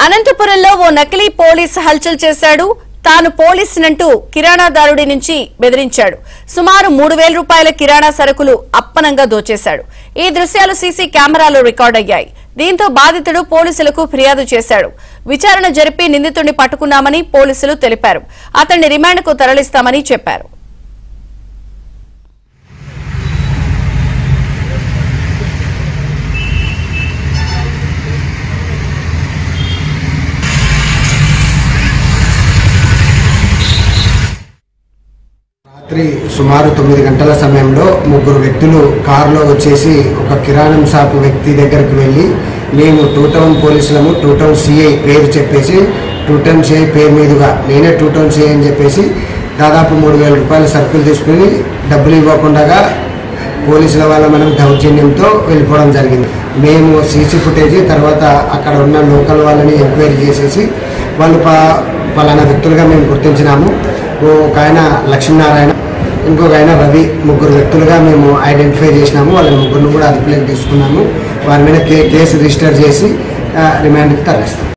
అనంతపురంలో ఓ నకిలీ పోలీస్ హల్చల్ చేశాడు. తాను పోలీసునంటూ కిరాణాదారుడి నుంచి బెదిరించాడు. సుమారు 3000 రూపాయల కిరాణా సరుకులు అప్పనంగా దోచేశాడు. ఈ దృశ్యాలు సీసీ కెమెరాలో రికార్డయ్యాయి. దీంతో బాధితుడు పోలీసులకు ఫిర్యాదు చేశాడు. విచారణ జరిపి నిందితుడిని పట్టుకున్నామని పోలీసులు తెలిపారు. అతన్ని రిమాండ్కు తరలిస్తామని చెప్పారు. రాత్రి సుమారు 9 గంటల సమయంలో ముగ్గురు వ్యక్తులు కారులో వచ్చేసి ఒక కిరాణం షాపు వ్యక్తి దగ్గరకు వెళ్ళి మేము 2 టౌన్ పోలీసులము 2 టౌన్ సిఐ పేరు చెప్పేసి 2 టౌన్ సిఐ పేరు మీదుగా నేనే 2 టౌన్ సిఐ అని చెప్పేసి దాదాపు 3000 రూపాయల సరుకులు తీసుకుని డబ్బులు ఇవ్వకుండా పోలీసుల వల్ల మనం దౌర్జన్యంతో వెళ్ళిపోవడం జరిగింది. మేము సీసీ ఫుటేజ్ తర్వాత అక్కడ ఉన్న లోకల్ వాళ్ళని ఎంక్వైరీ చేసేసి వాళ్ళు పలానా వ్యక్తులుగా మేము గుర్తించినాము. ఒక ఆయన లక్ష్మీనారాయణ, ఇంకొక ఆయన రవి, ముగ్గురు వ్యక్తులుగా మేము ఐడెంటిఫై చేసినాము. వాళ్ళని ముగ్గురిని కూడా అదుపులోకి తీసుకున్నాము. వారి మీద కేసు రిజిస్టర్ చేసి రిమాండ్కి తరలిస్తాం.